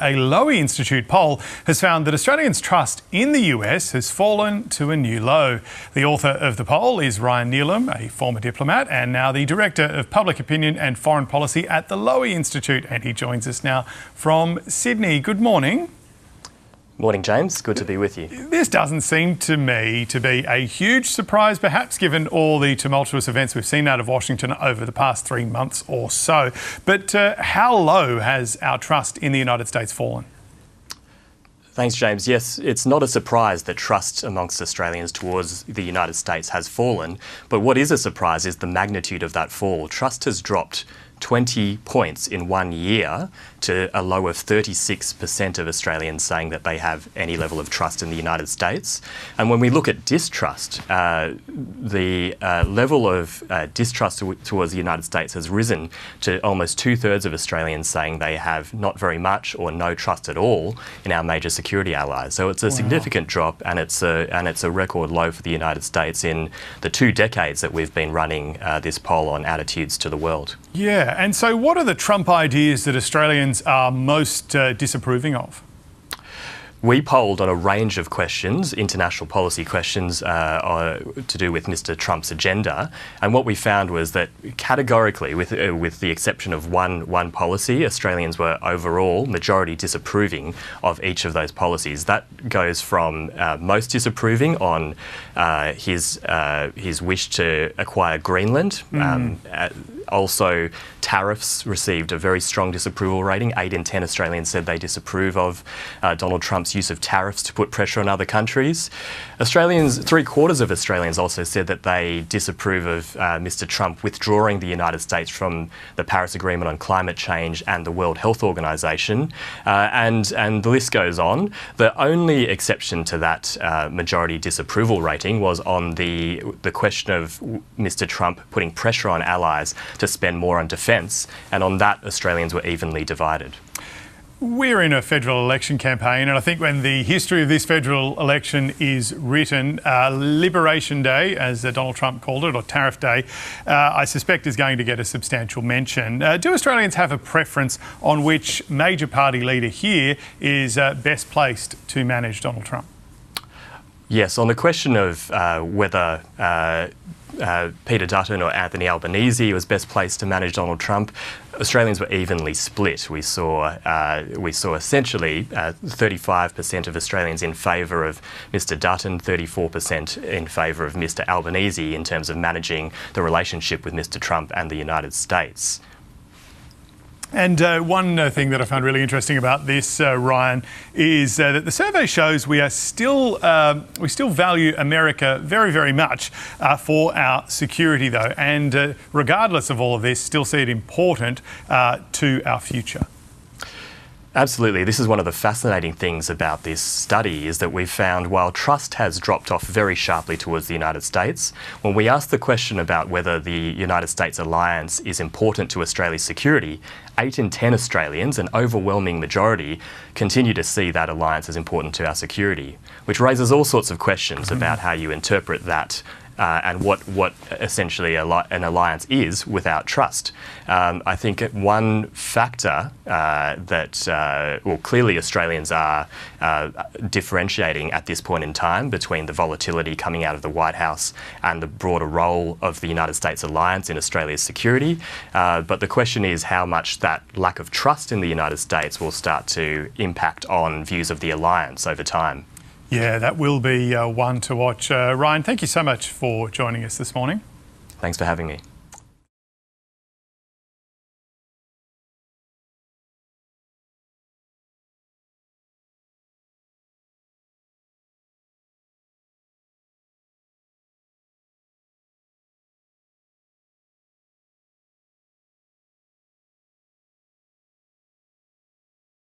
A Lowy Institute poll has found that Australians' trust in the US has fallen to a new low. The author of the poll is Neelam, a former diplomat and now the Director of Public Opinion and Foreign Policy at the Lowy Institute, and he joins us now from Sydney. Good morning. Morning, James. Good to be with you. This doesn't seem to me to be a huge surprise, perhaps given all the tumultuous events we've seen out of Washington over the past 3 months or so. But how low has our trust in the United States fallen? Thanks, James. Yes, it's not a surprise that trust amongst Australians towards the United States has fallen. But what is a surprise is the magnitude of that fall. Trust has dropped 20 points in 1 year to a low of 36% of Australians saying that they have any level of trust in the United States. And when we look at distrust, the level of distrust towards the United States has risen to almost 2/3 of Australians saying they have not very much or no trust at all in our major security allies. So it's a significant drop, and it's a record low for the United States in the 2 decades that we've been running this poll on attitudes to the world. Yeah, and so what are the Trump ideas that Australians are most disapproving of? We polled on a range of questions, international policy questions to do with Mr. Trump's agenda, and what we found was that categorically, with the exception of one policy, Australians were overall majority disapproving of each of those policies. That goes from most disapproving on his wish to acquire Greenland. Also, tariffs received a very strong disapproval rating. 8 in 10 Australians said they disapprove of Donald Trump's use of tariffs to put pressure on other countries. Australians, 3/4 of Australians also said that they disapprove of Mr. Trump withdrawing the United States from the Paris Agreement on climate change and the World Health Organization, and the list goes on. The only exception to that majority disapproval rating was on the question of Mr. Trump putting pressure on allies to spend more on defence, and on that Australians were evenly divided. We're in a federal election campaign, and I think when the history of this federal election is written, Liberation Day, as Donald Trump called it, or Tariff Day, I suspect is going to get a substantial mention. Do Australians have a preference on which major party leader here is best placed to manage Donald Trump? Yes, on the question of whether Peter Dutton or Anthony Albanese was best placed to manage Donald Trump, Australians were evenly split. We saw essentially 35% of Australians in favour of Mr. Dutton, 34% in favour of Mr. Albanese in terms of managing the relationship with Mr. Trump and the United States. And one thing that I found really interesting about this, Ryan, is that the survey shows we still value America very, very much for our security, though, and regardless of all of this, still see it important to our future. Absolutely. This is one of the fascinating things about this study, is that we've found while trust has dropped off very sharply towards the United States, when we ask the question about whether the United States alliance is important to Australia's security, 8 in 10 Australians, an overwhelming majority, continue to see that alliance as important to our security, which raises all sorts of questions about how you interpret that and what essentially an alliance is without trust. I think one factor clearly Australians are differentiating at this point in time between the volatility coming out of the White House and the broader role of the United States alliance in Australia's security. But the question is how much that lack of trust in the United States will start to impact on views of the alliance over time. Yeah, that will be one to watch. Ryan, thank you so much for joining us this morning. Thanks for having me.